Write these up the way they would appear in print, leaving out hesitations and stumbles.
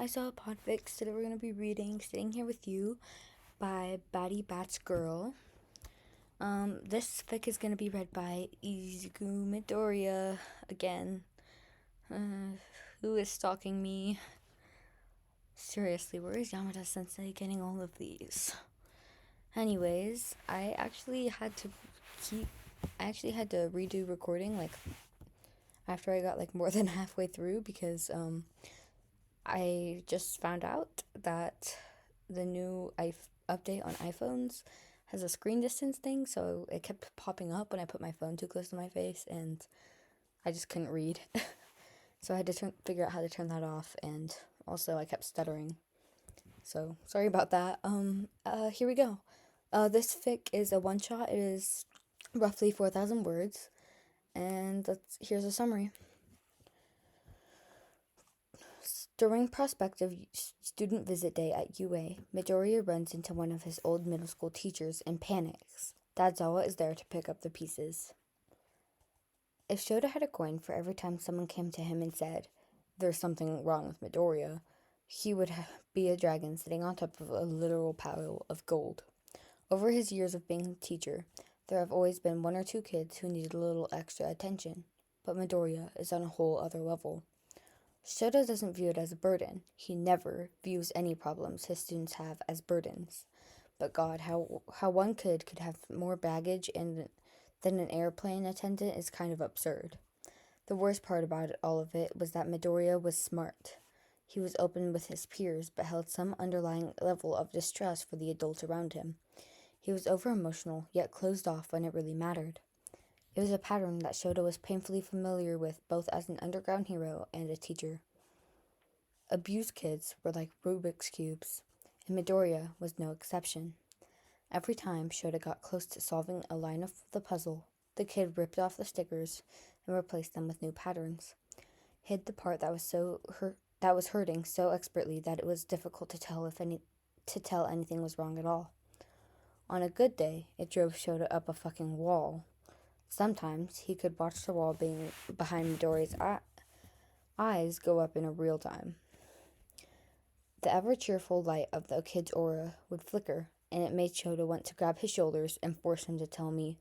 Aizawa Podfics. Today we're going to be reading Sitting Here With You by BattyBatzgirl. This fic is going to be read by Izuku Midoriya again. Who is stalking me? Seriously, where is Yamada-sensei getting all of these? Anyways, I actually had to redo recording after I got more than halfway through because I just found out that the new update on iPhones has a screen distance thing, so it kept popping up when I put my phone too close to my face, and I just couldn't read. So I had to figure out how to turn that off, and also I kept stuttering. So sorry about that. Here we go. This fic is a one-shot. It is roughly 4,000 words, and here's a summary. During prospective student visit day at UA, Midoriya runs into one of his old middle school teachers and panics. Dadzawa is there to pick up the pieces. If Shota had a coin for every time someone came to him and said, "There's something wrong with Midoriya," he would be a dragon sitting on top of a literal pile of gold. Over his years of being a teacher, there have always been one or two kids who needed a little extra attention, but Midoriya is on a whole other level. Shota doesn't view it as a burden. He never views any problems his students have as burdens. But God, how one kid could have more baggage than an airplane attendant is kind of absurd. The worst part about all of it was that Midoriya was smart. He was open with his peers, but held some underlying level of distrust for the adults around him. He was over-emotional, yet closed off when it really mattered. It was a pattern that Shota was painfully familiar with both as an underground hero and a teacher. Abused kids were like Rubik's Cubes, and Midoriya was no exception. Every time Shota got close to solving a line of the puzzle, the kid ripped off the stickers and replaced them with new patterns, hid the part that was hurting so expertly that it was difficult to tell anything was wrong at all. On a good day, it drove Shota up a fucking wall. Sometimes he could watch the wall being behind Midoriya's eyes go up in real time. The ever-cheerful light of the kid's aura would flicker, and it made Shota want to grab his shoulders and force him to tell me,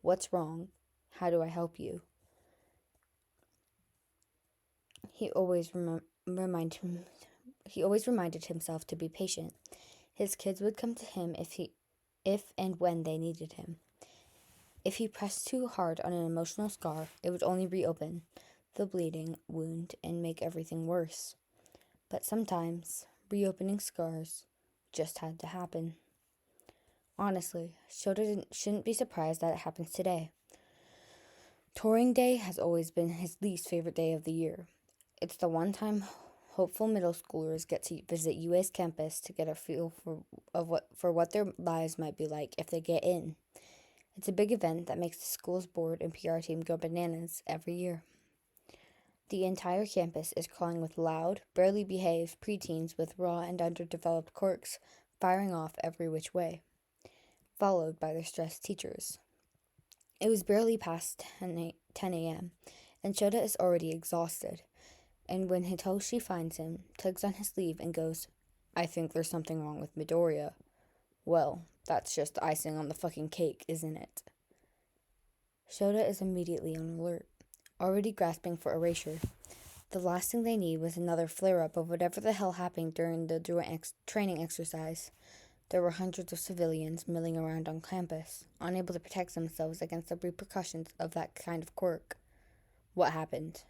"What's wrong? How do I help you?" He always reminded himself to be patient. His kids would come to him if and when they needed him. If he pressed too hard on an emotional scar, it would only reopen the bleeding wound and make everything worse. But sometimes, reopening scars just had to happen. Honestly, Shota shouldn't be surprised that it happens today. Touring day has always been his least favorite day of the year. It's the one time hopeful middle schoolers get to visit UA's campus to get a feel for what their lives might be like if they get in. It's a big event that makes the school's board and PR team go bananas every year. The entire campus is crawling with loud, barely behaved preteens with raw and underdeveloped quirks firing off every which way, followed by their stressed teachers. It was barely past 10 a.m., and Shota is already exhausted, and when Hitoshi finds him, tugs on his sleeve and goes, "I think there's something wrong with Midoriya." Well, that's just icing on the fucking cake, isn't it? Shota is immediately on alert, already grasping for erasure. The last thing they need was another flare-up of whatever the hell happened during the joint training exercise. There were hundreds of civilians milling around on campus, unable to protect themselves against the repercussions of that kind of quirk. What happened?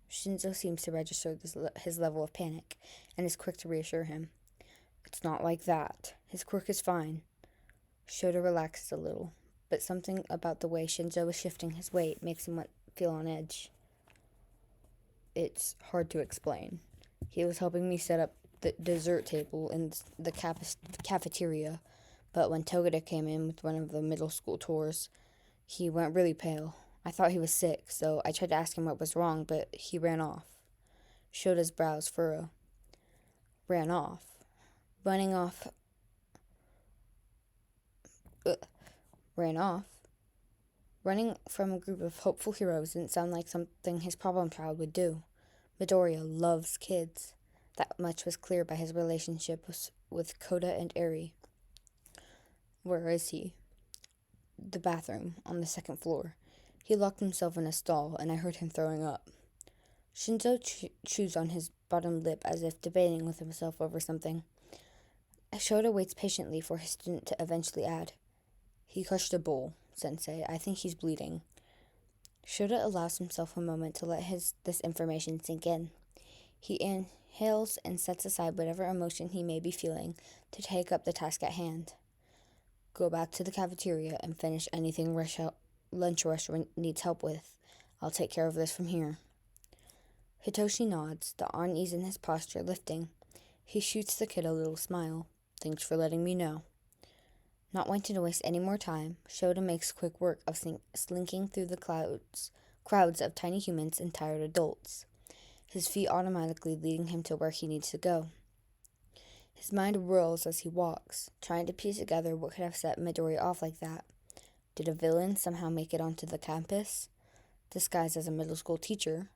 Shinso seems to register his level of panic, and is quick to reassure him. It's not like that. His quirk is fine. Shota relaxes a little, but something about the way Shinso is shifting his weight makes him feel on edge. It's hard to explain. He was helping me set up the dessert table in the cafeteria, but when Togeda came in with one of the middle school tours, he went really pale. I thought he was sick, so I tried to ask him what was wrong, but he ran off. Shota's brows furrow. Ran off. Ran off. Running from a group of hopeful heroes didn't sound like something his problem child would do. Midoriya loves kids. That much was clear by his relationship with Koda and Eri. Where is he? The bathroom, on the second floor. He locked himself in a stall, and I heard him throwing up. Shinso chews on his bottom lip as if debating with himself over something. Shota waits patiently for his student to eventually add, "He crushed a bowl, Sensei. I think he's bleeding." Shota allows himself a moment to let this information sink in. He inhales and sets aside whatever emotion he may be feeling to take up the task at hand. Go back to the cafeteria and finish anything lunch rush needs help with. I'll take care of this from here. Hitoshi nods, the unease in his posture lifting. He shoots the kid a little smile. Thanks for letting me know. Not wanting to waste any more time, Shota makes quick work of slinking through the crowds of tiny humans and tired adults, his feet automatically leading him to where he needs to go. His mind whirls as he walks, trying to piece together what could have set Midoriya off like that. Did a villain somehow make it onto the campus, disguised as a middle school teacher?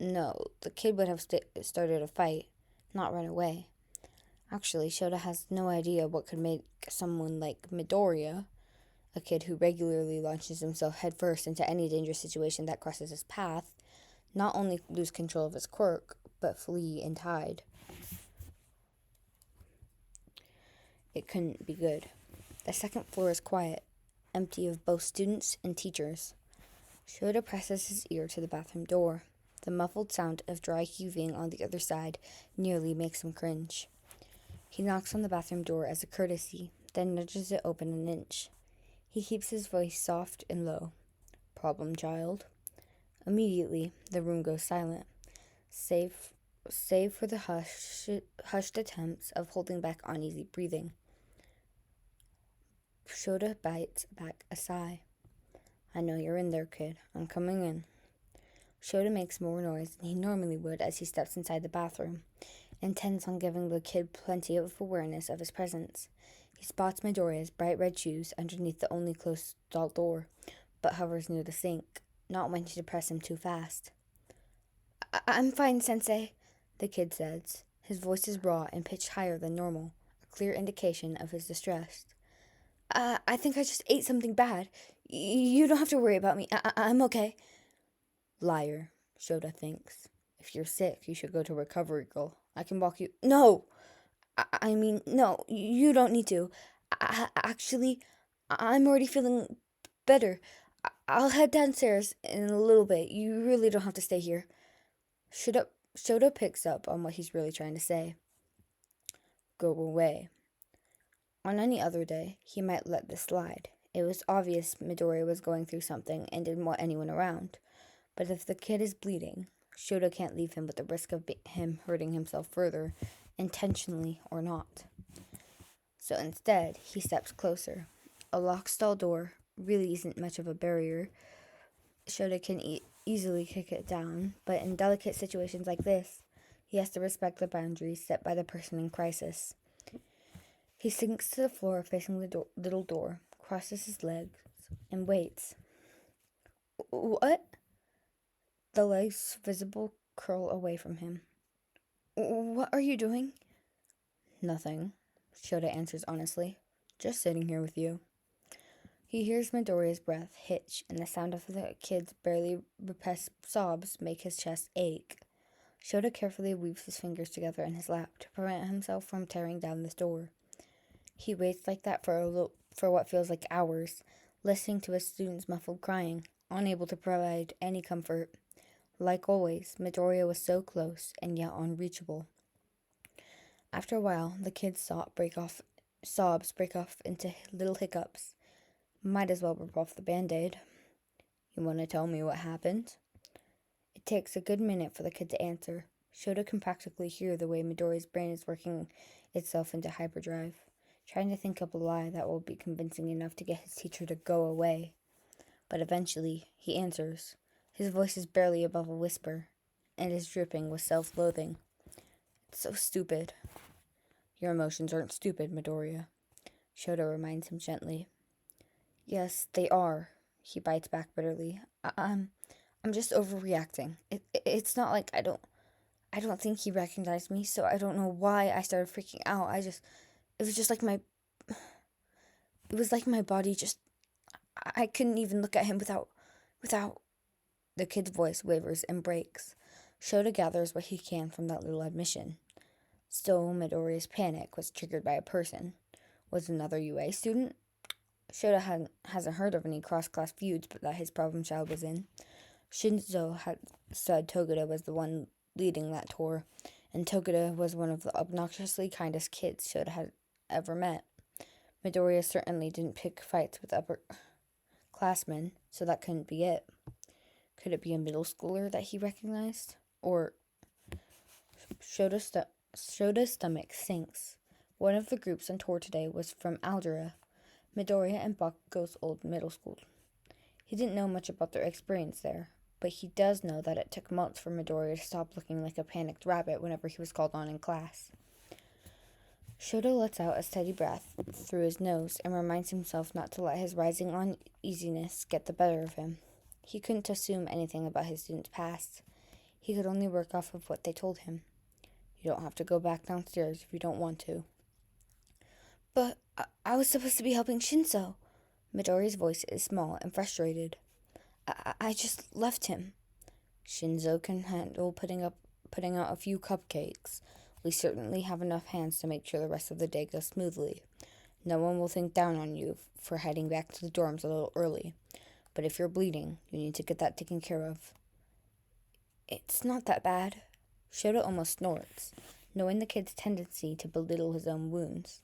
No, the kid would have started a fight, not run away. Actually, Shota has no idea what could make someone like Midoriya, a kid who regularly launches himself headfirst into any dangerous situation that crosses his path, not only lose control of his quirk, but flee and hide. It couldn't be good. The second floor is quiet, empty of both students and teachers. Shota presses his ear to the bathroom door. The muffled sound of dry heaving on the other side nearly makes him cringe. He knocks on the bathroom door as a courtesy, then nudges it open an inch. He keeps his voice soft and low. Problem child? Immediately, the room goes silent, save for the hushed attempts of holding back uneasy breathing. Shota bites back a sigh. I know you're in there, kid. I'm coming in. Shota makes more noise than he normally would as he steps inside the bathroom, intent on giving the kid plenty of awareness of his presence. He spots Midoriya's bright red shoes underneath the only closed stall door, but hovers near the sink, not wanting to press him too fast. I'm fine, Sensei, the kid says. His voice is raw and pitched higher than normal, a clear indication of his distress. I think I just ate something bad. You don't have to worry about me. I'm okay. Liar, Shota thinks. If you're sick, you should go to Recovery Girl. I can walk you. No! I mean, no, you don't need to. Actually, I'm already feeling better. I'll head downstairs in a little bit. You really don't have to stay here. Shota picks up on what he's really trying to say. Go away. On any other day, he might let this slide. It was obvious Midoriya was going through something and didn't want anyone around. But if the kid is bleeding, Shota can't leave him with the risk of him hurting himself further, intentionally or not. So instead, he steps closer. A locked stall door really isn't much of a barrier. Shota can easily kick it down, but in delicate situations like this, he has to respect the boundaries set by the person in crisis. He sinks to the floor facing the little door, crosses his legs, and waits. What? The legs visible curl away from him. What are you doing? Nothing, Shota answers honestly. Just sitting here with you. He hears Midoriya's breath hitch, and the sound of the kid's barely repressed sobs make his chest ache. Shota carefully weaves his fingers together in his lap to prevent himself from tearing down this door. He waits like that for what feels like hours, listening to his students' muffled crying, unable to provide any comfort. Like always, Midoriya was so close and yet unreachable. After a while, the kid's sobs break off into little hiccups. Might as well rip off the Band-Aid. You want to tell me what happened? It takes a good minute for the kid to answer. Shota can practically hear the way Midoriya's brain is working itself into hyperdrive, trying to think up a lie that will be convincing enough to get his teacher to go away. But eventually, he answers. His voice is barely above a whisper, and is dripping with self-loathing. It's so stupid. Your emotions aren't stupid, Midoriya, Shota reminds him gently. Yes, they are, he bites back bitterly. I'm just overreacting. It's not like I don't... I don't think he recognized me, so I don't know why I started freaking out. It was just like it was like my body just, I couldn't even look at him without, the kid's voice wavers and breaks. Shota gathers what he can from that little admission. Still, Midoriya's panic was triggered by a person. Was another UA student? Shota hasn't heard of any cross-class feuds that his problem child was in. Shinso had said Togeda was the one leading that tour, and Togeda was one of the obnoxiously kindest kids Shota had ever met. Midoriya certainly didn't pick fights with upperclassmen, so that couldn't be it. Could it be a middle schooler that he recognized? Or Shota's stomach sinks. One of the groups on tour today was from Aldera, Midoriya and Bakugo's old middle school. He didn't know much about their experience there, but he does know that it took months for Midoriya to stop looking like a panicked rabbit whenever he was called on in class. Shota lets out a steady breath through his nose and reminds himself not to let his rising uneasiness get the better of him. He couldn't assume anything about his student's past. He could only work off of what they told him. You don't have to go back downstairs if you don't want to. But I was supposed to be helping Shinso. Midoriya's voice is small and frustrated. I just left him. Shinso can handle putting out a few cupcakes. We certainly have enough hands to make sure the rest of the day goes smoothly. No one will think down on you for heading back to the dorms a little early. But if you're bleeding, you need to get that taken care of. It's not that bad. Shota almost snorts, knowing the kid's tendency to belittle his own wounds.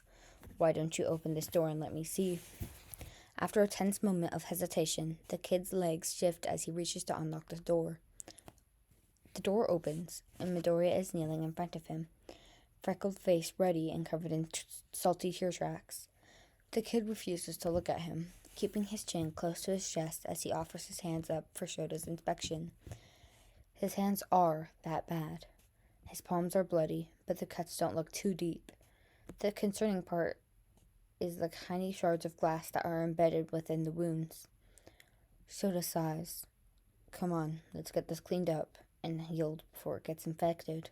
Why don't you open this door and let me see? After a tense moment of hesitation, the kid's legs shift as he reaches to unlock the door. The door opens, and Midoriya is kneeling in front of him, freckled face ruddy and covered in salty tear tracks. The kid refuses to look at him, keeping his chin close to his chest as he offers his hands up for Shota's inspection. His hands are that bad. His palms are bloody, but the cuts don't look too deep. The concerning part is the tiny shards of glass that are embedded within the wounds. Shota sighs. Come on, let's get this cleaned up and healed before it gets infected.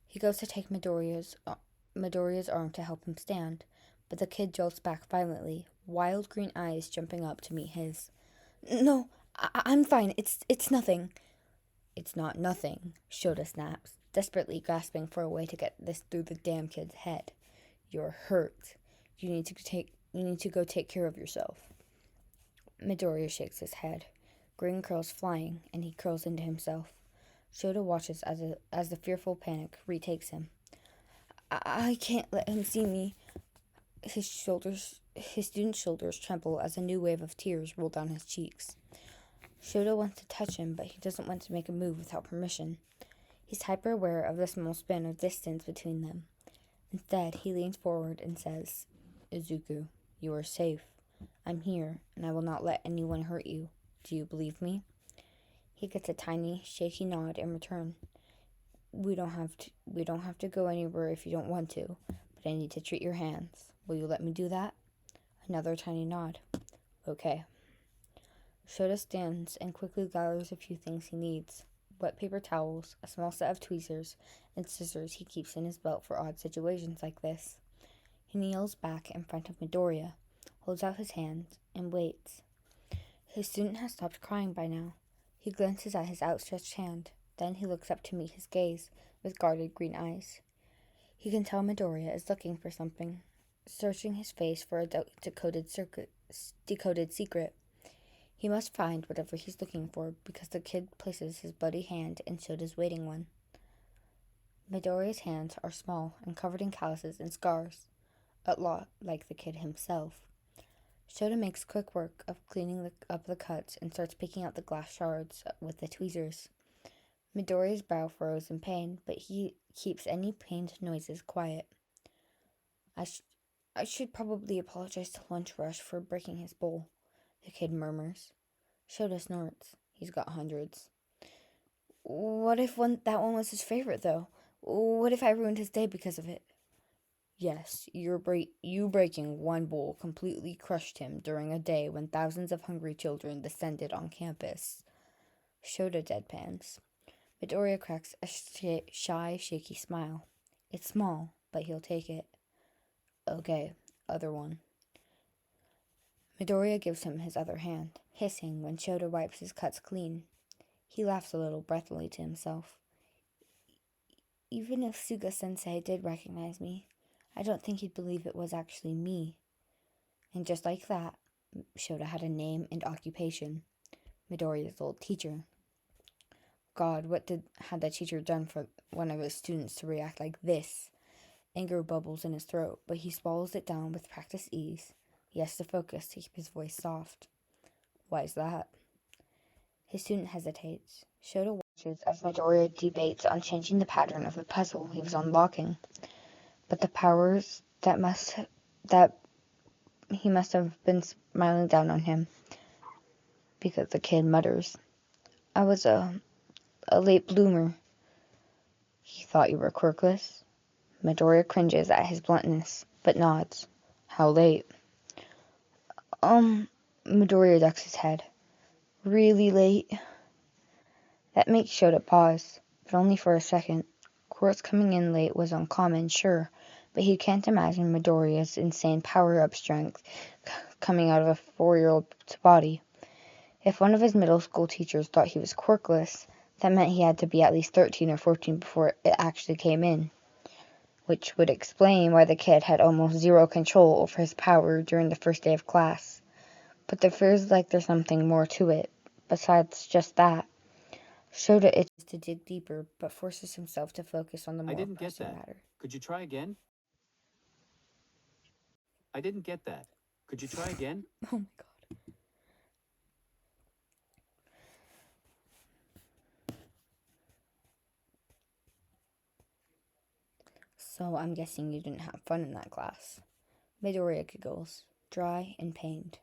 He goes to take Midoriya's arm to help him stand, but the kid jolts back violently, wild green eyes jumping up to meet his. No, I'm fine. It's nothing. It's not nothing, Shota snaps, desperately grasping for a way to get this through the damn kid's head. You're hurt. You need to go take care of yourself. Midoriya shakes his head, green curls flying, and he curls into himself. Shota watches as the fearful panic retakes him. I can't let him see me. His student's shoulders tremble as a new wave of tears roll down his cheeks. Shota wants to touch him, but he doesn't want to make a move without permission. He's hyper-aware of the small span of distance between them. Instead, he leans forward and says, Izuku, you are safe. I'm here, and I will not let anyone hurt you. Do you believe me? He gets a tiny, shaky nod in return. We don't have to go anywhere if you don't want to, but I need to treat your hands. Will you let me do that? Another tiny nod. Okay. Shota stands and quickly gathers a few things he needs. Wet paper towels, a small set of tweezers, and scissors he keeps in his belt for odd situations like this. He kneels back in front of Midoriya, holds out his hand, and waits. His student has stopped crying by now. He glances at his outstretched hand. Then he looks up to meet his gaze with guarded green eyes. He can tell Midoriya is looking for something, searching his face for a decoded secret. He must find whatever he's looking for because the kid places his bloody hand in Shota's waiting one. Midoriya's hands are small and covered in calluses and scars, a lot like the kid himself. Shota makes quick work of cleaning up the cuts and starts picking out the glass shards with the tweezers. Midoriya's brow furrows in pain, but he keeps any pained noises quiet. I should probably apologize to Lunch Rush for breaking his bowl, the kid murmurs. Shota snorts. He's got hundreds. What if that one was his favorite, though? What if I ruined his day because of it? Yes, you breaking one bowl completely crushed him during a day when thousands of hungry children descended on campus. Shota deadpans. Midoriya cracks a shy, shaky smile. It's small, but he'll take it. Okay, other one. Midoriya gives him his other hand, hissing when Shota wipes his cuts clean. He laughs a little breathily to himself. Even if Suga-sensei did recognize me, I don't think he'd believe it was actually me. And just like that, Shota had a name and occupation. Midoriya's old teacher. God, what had that teacher done for one of his students to react like this? Anger bubbles in his throat, but he swallows it down with practiced ease. He has to focus to keep his voice soft. Why is that? His student hesitates. Shota watches as Midoriya debates on changing the pattern of the puzzle he was unlocking. But the powers that he must have been smiling down on him, because the kid mutters, I was a late bloomer. He thought you were quirkless? Midoriya cringes at his bluntness, but nods. How late? Midoriya ducks his head. Really late? That makes Shota pause, but only for a second. Course coming in late was uncommon, sure, but he can't imagine Midoriya's insane power-up strength coming out of a 4-year-old's body. If one of his middle school teachers thought he was quirkless, that meant he had to be at least 13 or 14 before it actually came in, which would explain why the kid had almost zero control over his power during the first day of class. But there feels like there's something more to it, besides just that. Shota itches to dig deeper, but forces himself to focus on the more pressing matter. Could you try again? I didn't get that. Could you try again? Oh my god. So I'm guessing you didn't have fun in that class. Midoriya giggles, dry and pained.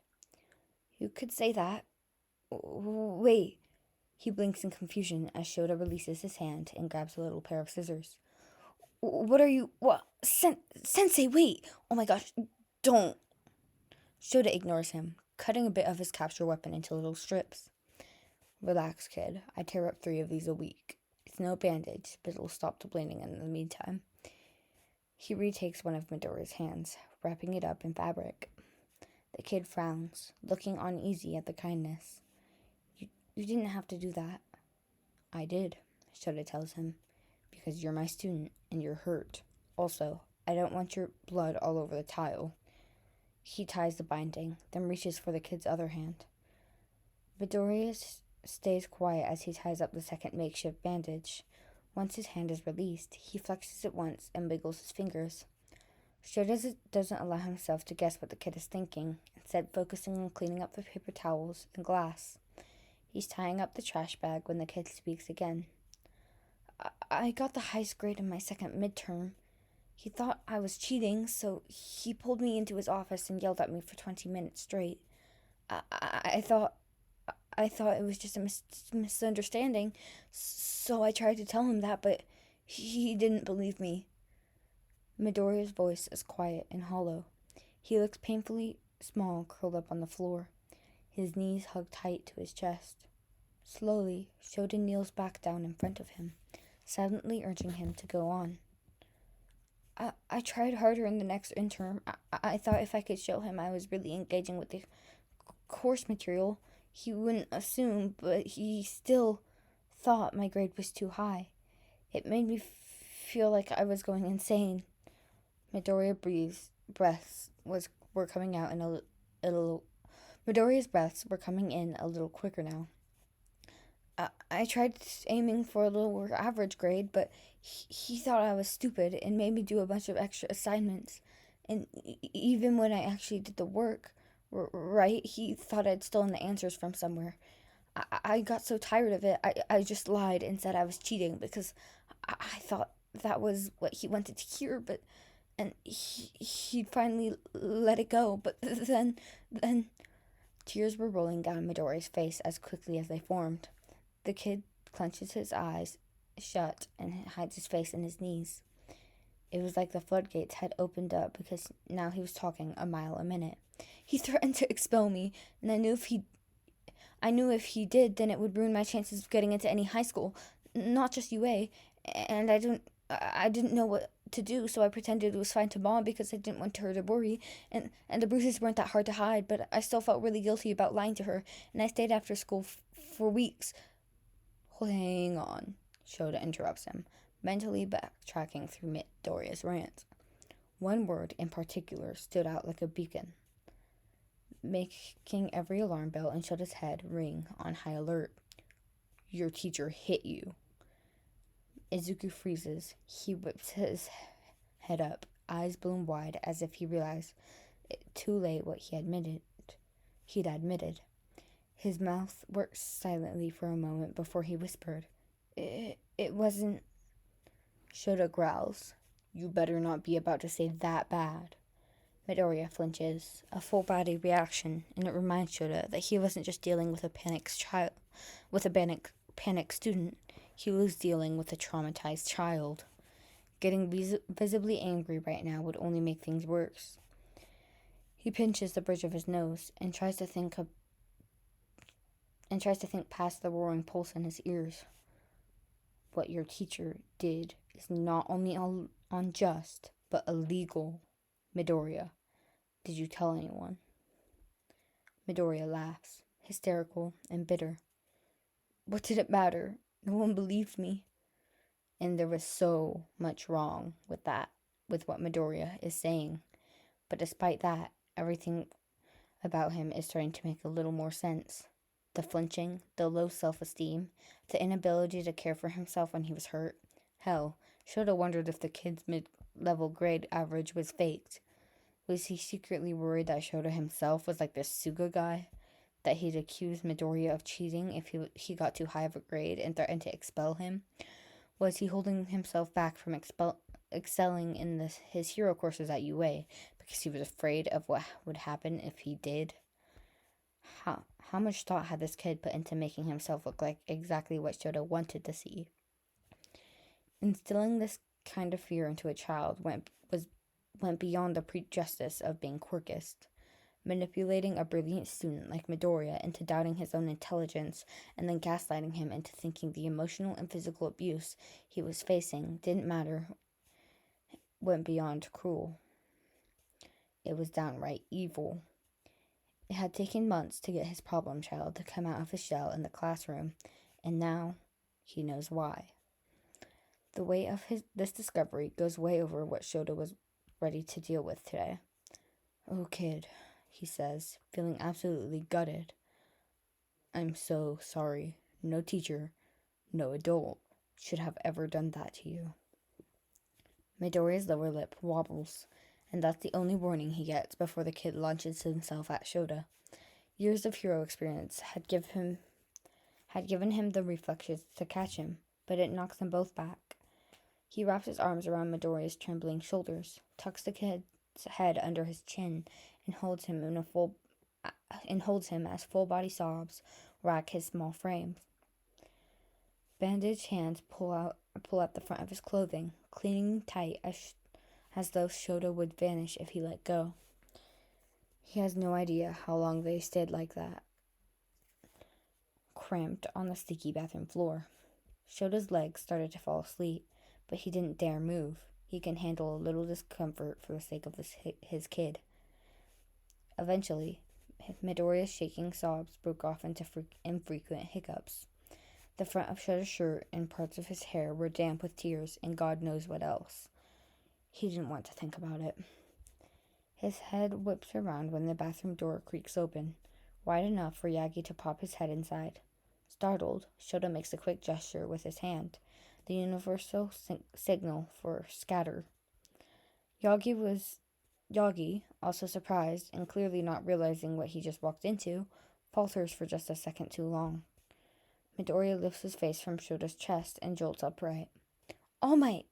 You could say that. Wait. He blinks in confusion as Shota releases his hand and grabs a little pair of scissors. What are you... What? Sensei, wait! Oh my gosh, don't. Shota ignores him, cutting a bit of his capture weapon into little strips. Relax, kid. I tear up 3 of these a week. It's no bandage, but it'll stop the bleeding in the meantime. He retakes one of Midoriya's hands, wrapping it up in fabric. The kid frowns, looking uneasy at the kindness. You didn't have to do that. I did, Shota tells him, because you're my student and you're hurt. Also, I don't want your blood all over the tile. He ties the binding, then reaches for the kid's other hand. Midoriya stays quiet as he ties up the second makeshift bandage. Once his hand is released, he flexes it once and wiggles his fingers. Shota doesn't allow himself to guess what the kid is thinking, instead focusing on cleaning up the paper towels and glass. He's tying up the trash bag when the kid speaks again. I got the highest grade in my second midterm. He thought I was cheating, so he pulled me into his office and yelled at me for 20 minutes straight. I thought it was just a misunderstanding, so I tried to tell him that, but he didn't believe me. Midoriya's voice is quiet and hollow. He looks painfully small, curled up on the floor. His knees hug tight to his chest. Slowly, Shota kneels back down in front of him, silently urging him to go on. I tried harder in the next interim. I thought if I could show him I was really engaging with the course material, he wouldn't assume, but he still thought my grade was too high. It made me feel like I was going insane. Midoriya breaths were coming out in a little. Midoriya's breaths were coming in a little quicker now. I tried aiming for a lower average grade, but he thought I was stupid and made me do a bunch of extra assignments. And even when I actually did the work, right, he thought I'd stolen the answers from somewhere. I got so tired of it, I just lied and said I was cheating because I thought that was what he wanted to hear, and he'd finally let it go, but then... Tears were rolling down Midoriya's face as quickly as they formed. The kid clenches his eyes shut and hides his face in his knees. It was like the floodgates had opened up because now he was talking a mile a minute. He threatened to expel me, and I knew if he did, then it would ruin my chances of getting into any high school. not just UA, and I didn't know what to do, so I pretended it was fine to Mom because I didn't want her to worry, and the bruises weren't that hard to hide, but I still felt really guilty about lying to her, and I stayed after school for weeks. Hang on, Shota interrupts him, mentally backtracking through Midoriya's rant. One word in particular stood out like a beacon, making every alarm bell in Shota's head ring on high alert. Your teacher hit you. Izuku freezes. He whips his head up, eyes blown wide as if he realized it too late what he'd admitted. His mouth worked silently for a moment before he whispered, It wasn't. Shota growls. You better not be about to say that bad. Midoriya flinches, a full body reaction, and it reminds Shota that he wasn't just dealing with a panicked student. He was dealing with a traumatized child. Getting visibly angry right now would only make things worse. He pinches the bridge of his nose and tries to think past the roaring pulse in his ears. What your teacher did is not only unjust, but illegal. Midoriya, did you tell anyone? Midoriya laughs, hysterical and bitter. What did it matter? No one believed me. And there was so much wrong with what Midoriya is saying. But despite that, everything about him is starting to make a little more sense. The flinching, the low self-esteem, the inability to care for himself when he was hurt. Hell, Shota wondered if the kid's mid-level grade average was faked. Was he secretly worried that Shota himself was like this Suga guy? That he'd accuse Midoriya of cheating if he got too high of a grade and threatened to expel him? Was he holding himself back from excelling in his hero courses at UA because he was afraid of what would happen if he did? How much thought had this kid put into making himself look like exactly what Shota wanted to see? Instilling this kind of fear into a child went beyond the prejudice of being quirkist. Manipulating a brilliant student like Midoriya into doubting his own intelligence and then gaslighting him into thinking the emotional and physical abuse he was facing didn't matter went beyond cruel. It was downright evil. It had taken months to get his problem child to come out of his shell in the classroom, and now he knows why. The weight of this discovery goes way over what Shota was ready to deal with today. Oh, kid, he says, feeling absolutely gutted. I'm so sorry. No teacher, no adult should have ever done that to you. Midoriya's lower lip wobbles, and that's the only warning he gets before the kid launches himself at Shota. Years of hero experience had given him the reflexes to catch him, but it knocks them both back. He wraps his arms around Midoriya's trembling shoulders, tucks the kid's head under his chin, and holds him as full body sobs rack his small frame. Bandaged hands pull out the front of his clothing, clinging tight as though Shota would vanish if he let go. He has no idea how long they stayed like that, cramped on the sticky bathroom floor. Shota's legs started to fall asleep, but he didn't dare move. He can handle a little discomfort for the sake of his kid. Eventually, Midoriya's shaking sobs broke off into infrequent hiccups. The front of Shota's shirt and parts of his hair were damp with tears and God knows what else. He didn't want to think about it. His head whips around when the bathroom door creaks open, wide enough for Yagi to pop his head inside. Startled, Shota makes a quick gesture with his hand, the universal signal for scatter. Yagi, also surprised and clearly not realizing what he just walked into, falters for just a second too long. Midoriya lifts his face from Shota's chest and jolts upright. All Might!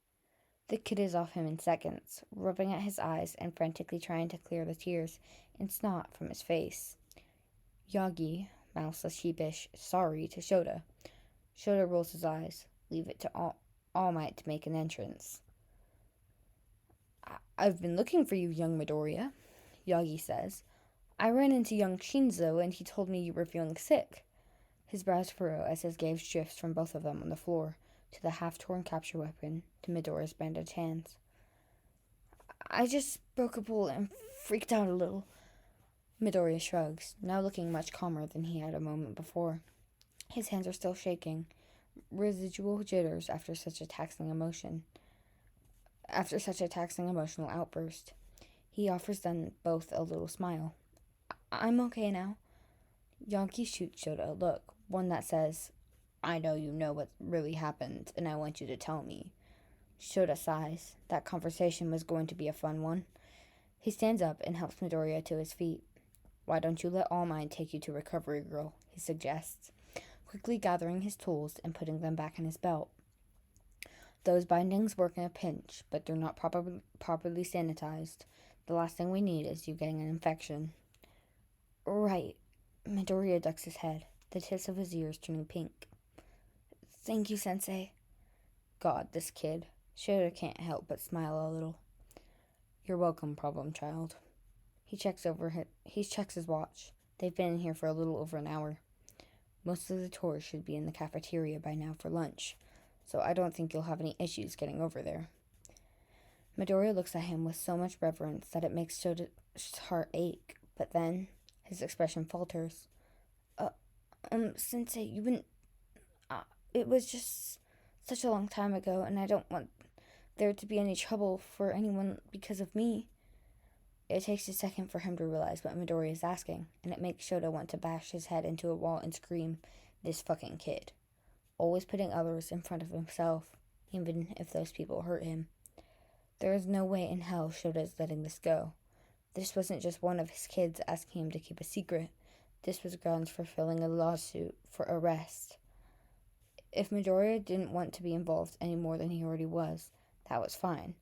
The kid is off him in seconds, rubbing at his eyes and frantically trying to clear the tears and snot from his face. Yagi mouths a sheepish sorry to Shota. Shota rolls his eyes. Leave it to All Might to make an entrance. I've been looking for you, young Midoriya, Yagi says. I ran into young Shinso and he told me you were feeling sick. His brows furrow as his gaze drifts from both of them on the floor, to the half-torn capture weapon to Midoriya's bandaged hands. I just broke a bowl and freaked out a little. Midoriya shrugs, now looking much calmer than he had a moment before. His hands are still shaking, residual jitters after such a taxing emotional outburst. He offers them both a little smile. I'm okay now. Yonki shoots Shota a look, one that says, I know you know what really happened, and I want you to tell me. Shota sighs. That conversation was going to be a fun one. He stands up and helps Midoriya to his feet. Why don't you let All Might take you to Recovery Girl, he suggests, quickly gathering his tools and putting them back in his belt. Those bindings work in a pinch, but they're not properly sanitized. The last thing we need is you getting an infection. Right. Midoriya ducks his head, the tips of his ears turning pink. Thank you, Sensei. God, this kid. Shota can't help but smile a little. You're welcome, problem child. He checks his watch. They've been in here for a little over an hour. Most of the tours should be in the cafeteria by now for lunch, so I don't think you'll have any issues getting over there. Midoriya looks at him with so much reverence that it makes Shota's heart ache, but then his expression falters. Sensei, you've been... it was just such a long time ago, and I don't want there to be any trouble for anyone because of me. It takes a second for him to realize what Midoriya is asking, and it makes Shota want to bash his head into a wall and scream, this fucking kid. Always putting others in front of himself, even if those people hurt him. There is no way in hell Shota is letting this go. This wasn't just one of his kids asking him to keep a secret. This was grounds for filing a lawsuit for arrest. If Midoriya didn't want to be involved any more than he already was, that was fine.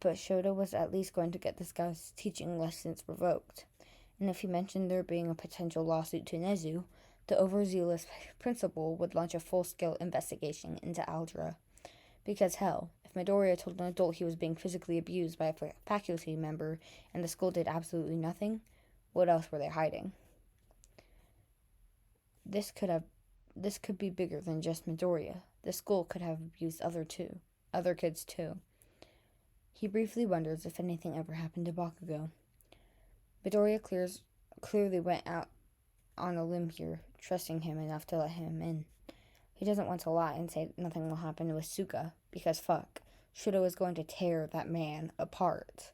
But Shota was at least going to get this guy's teaching license revoked. And if he mentioned there being a potential lawsuit to Nezu, the overzealous principal would launch a full-scale investigation into Aldra. Because hell, if Midoriya told an adult he was being physically abused by a faculty member and the school did absolutely nothing, what else were they hiding? This could be bigger than just Midoriya. The school could have abused other kids too. He briefly wonders if anything ever happened to Bakugo. Midoriya clearly went out on a limb here, trusting him enough to let him in. He doesn't want to lie and say nothing will happen to Asuka, because fuck, Shota was going to tear that man apart.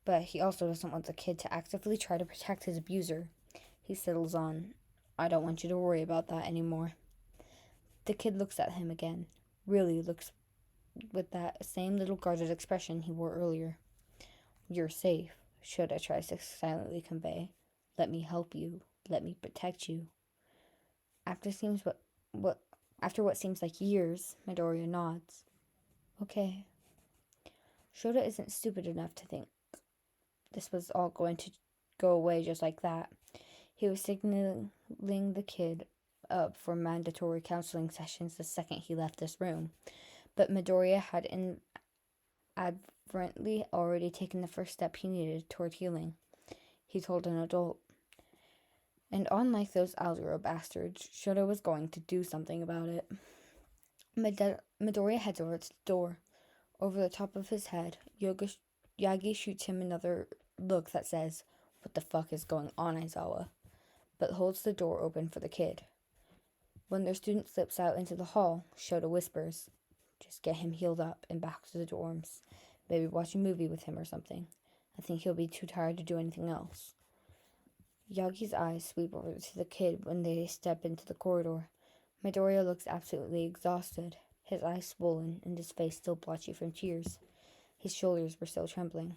But he also doesn't want the kid to actively try to protect his abuser. He settles on, I don't want you to worry about that anymore. The kid looks at him again, really looks with that same little guarded expression he wore earlier. You're safe, Shota tries to silently convey. Let me help you. Let me protect you. After what seems like years, Midoriya nods. Okay. Shota isn't stupid enough to think this was all going to go away just like that. He was signaling the kid up for mandatory counseling sessions the second he left this room. But Midoriya had inadvertently already taken the first step he needed toward healing. He told an adult. And unlike those Aldro bastards, Shota was going to do something about it. Midoriya heads over to the door. Over the top of his head, Yagi shoots him another look that says, what the fuck is going on, Aizawa? But holds the door open for the kid. When their student slips out into the hall, Shota whispers, just get him healed up and back to the dorms. Maybe watch a movie with him or something. I think he'll be too tired to do anything else. Yagi's eyes sweep over to the kid when they step into the corridor. Midoriya looks absolutely exhausted, his eyes swollen and his face still blotchy from tears. His shoulders were still trembling.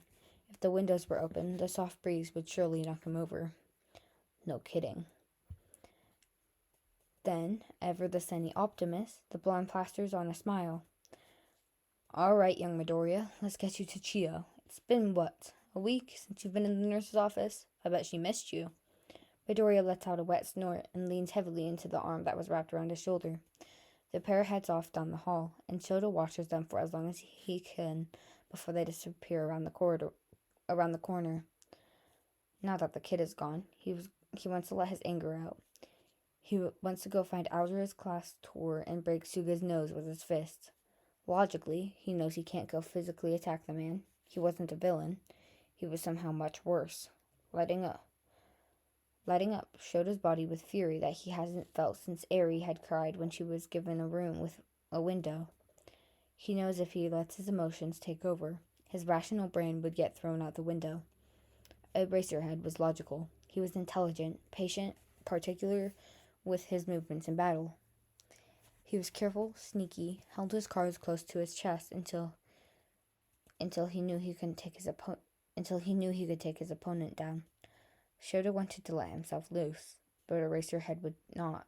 If the windows were open, the soft breeze would surely knock him over. No kidding. Then, ever the sunny optimist, the blonde plasters on a smile. All right, young Midoriya, let's get you to Chio. It's been, what, a week since you've been in the nurse's office? I bet she missed you. Midoriya lets out a wet snort and leans heavily into the arm that was wrapped around his shoulder. The pair heads off down the hall, and Shota watches them for as long as he can before they disappear around the corner. Now that the kid is gone, he wants to let his anger out. He wants to go find Aldera's class tour and break Suga's nose with his fist. Logically, he knows he can't go physically attack the man. He wasn't a villain. He was somehow much worse. Lighting up, showed his body with fury that he hasn't felt since Eri had cried when she was given a room with a window. He knows if he lets his emotions take over, his rational brain would get thrown out the window. Eraserhead was logical. He was intelligent, patient, particular with his movements in battle. He was careful, sneaky, held his cards close to his chest until he knew he could take his opponent down. Shota wanted to let himself loose, but Eraserhead would not.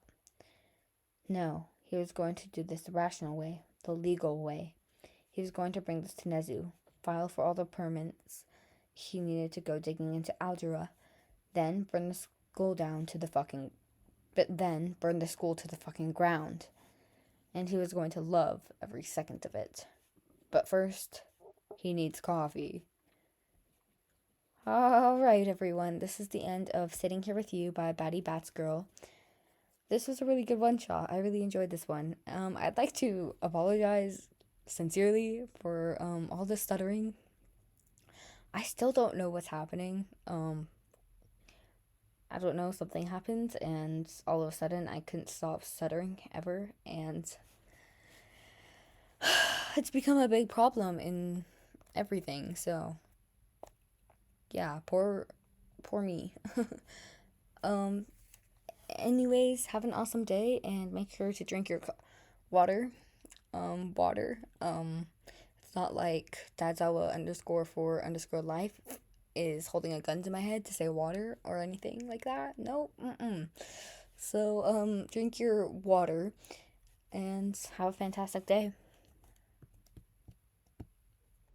No, he was going to do this the rational way, the legal way. He was going to bring this to Nezu, file for all the permits he needed to go digging into Aldera, then burn the school to the fucking ground. And he was going to love every second of it. But first, he needs coffee. Alright, everyone, this is the end of Sitting Here With You by BattyBatzgirl. This was a really good one-shot. I really enjoyed this one. I'd like to apologize sincerely for all the stuttering. I still don't know what's happening. I don't know, something happened, and all of a sudden I couldn't stop stuttering ever, and it's become a big problem in everything, so yeah, poor me. Anyways, have an awesome day, and make sure to drink your water. It's not like Dadzawa _4_life is holding a gun to my head to say water or anything like that. Nope. So, drink your water and have a fantastic day.